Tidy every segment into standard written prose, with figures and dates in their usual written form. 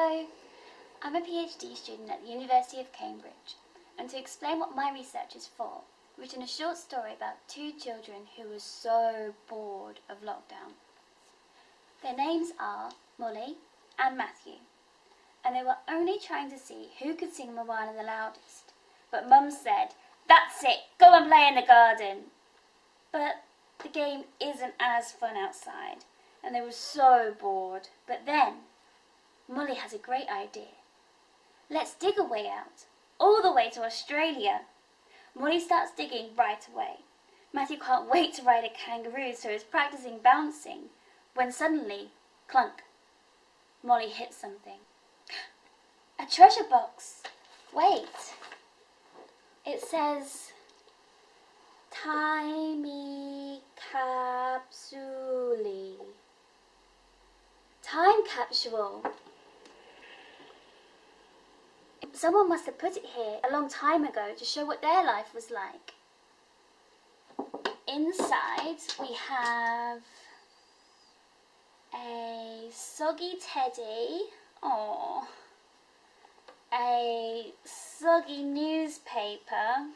Hello, I'm a PhD student at the University of Cambridge, and to explain what my research is for, I've written a short story about two children who were so bored of lockdown. Their names are Molly and Matthew, and they were only trying to see who could sing Moana the loudest. But Mum said, "That's it, go and play in the garden." But the game isn't as fun outside, and they were so bored. But then Molly has a great idea. "Let's dig a way out, all the way to Australia." Molly starts digging right away. Matthew can't wait to ride a kangaroo, so he's practicing bouncing, when suddenly, clunk, Molly hits something. A treasure box. Wait. It says, "Timey capsule." Time capsule. Someone must have put it here a long time ago to show what their life was like. Inside we have a soggy teddy, a soggy newspaper,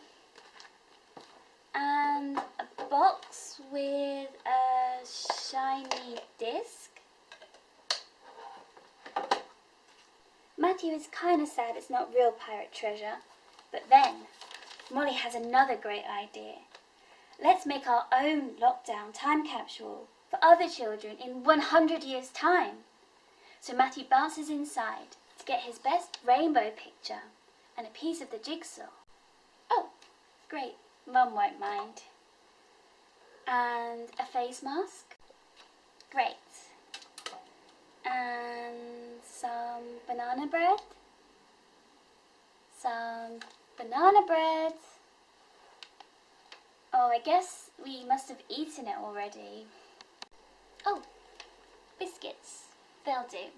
and a box with a shiny disc. Matthew is kind of sad it's not real pirate treasure, but then Molly has another great idea. Let's make our own lockdown time capsule for other children in 100 years' time. So Matthew bounces inside to get his best rainbow picture and a piece of the jigsaw. Oh, great, Mum won't mind. And a face mask. Great. And some banana bread. Oh, I guess we must have eaten it already. Oh, biscuits. They'll do.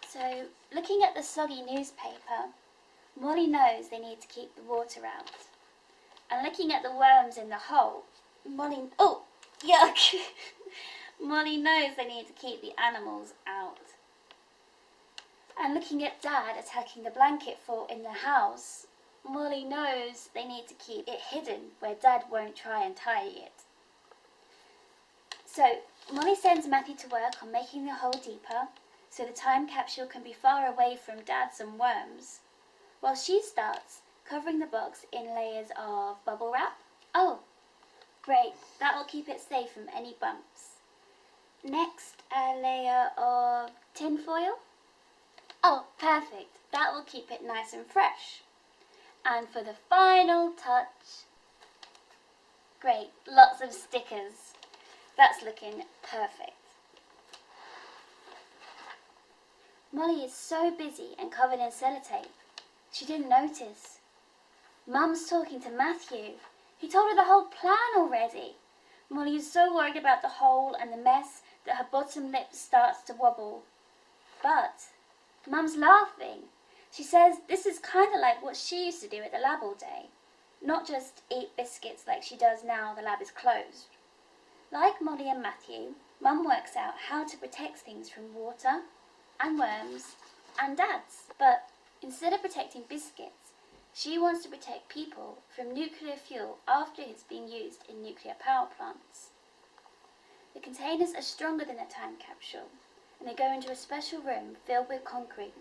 So, looking at the soggy newspaper, Molly knows they need to keep the water out. And looking at the worms in the hole, oh, yuck! Molly knows they need to keep the animals out. And looking at Dad attacking the blanket fort in the house, Molly knows they need to keep it hidden where Dad won't try and tidy it. So, Molly sends Matthew to work on making the hole deeper so the time capsule can be far away from Dad's and worms, while she starts covering the box in layers of bubble wrap. Oh, great, that will keep it safe from any bumps. Next, a layer of tin foil. Oh, perfect, that will keep it nice and fresh. And for the final touch, great, lots of stickers. That's looking perfect. Molly is so busy and covered in sellotape, she didn't notice. Mum's talking to Matthew. He told her the whole plan already. Molly is so worried about the hole and the mess that her bottom lip starts to wobble. But Mum's laughing. She says this is kind of like what she used to do at the lab all day. Not just eat biscuits like she does now the lab is closed. Like Molly and Matthew, Mum works out how to protect things from water and worms and dads. But instead of protecting biscuits, she wants to protect people from nuclear fuel after it's been used in nuclear power plants. The containers are stronger than a time capsule, and they go into a special room filled with concrete,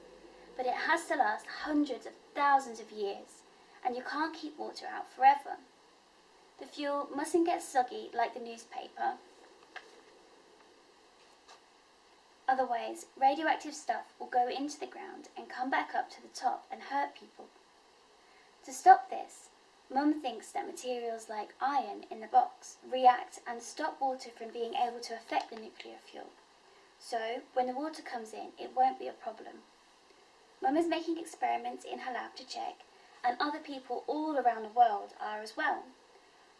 but it has to last hundreds of thousands of years, and you can't keep water out forever. The fuel mustn't get soggy like the newspaper. Otherwise, radioactive stuff will go into the ground and come back up to the top and hurt people. To stop this, Mum thinks that materials like iron in the box react and stop water from being able to affect the nuclear fuel. So, when the water comes in, it won't be a problem. Mum is making experiments in her lab to check, and other people all around the world are as well.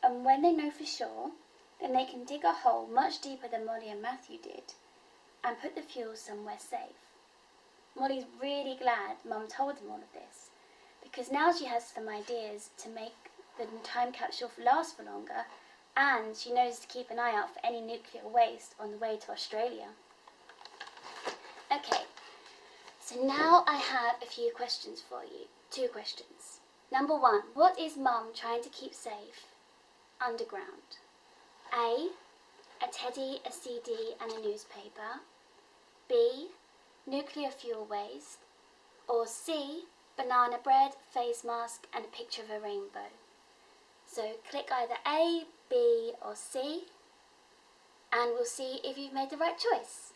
And when they know for sure, then they can dig a hole much deeper than Molly and Matthew did, and put the fuel somewhere safe. Molly's really glad Mum told them all of this, because now she has some ideas to make the time capsule last for longer, and she knows to keep an eye out for any nuclear waste on the way to Australia. Okay, so now I have a few questions for you. 2 questions. Number 1, what is Mum trying to keep safe underground? A teddy, a CD and a newspaper. B, nuclear fuel waste. Or C, banana bread, face mask and a picture of a rainbow. So click either A, B or C and we'll see if you've made the right choice.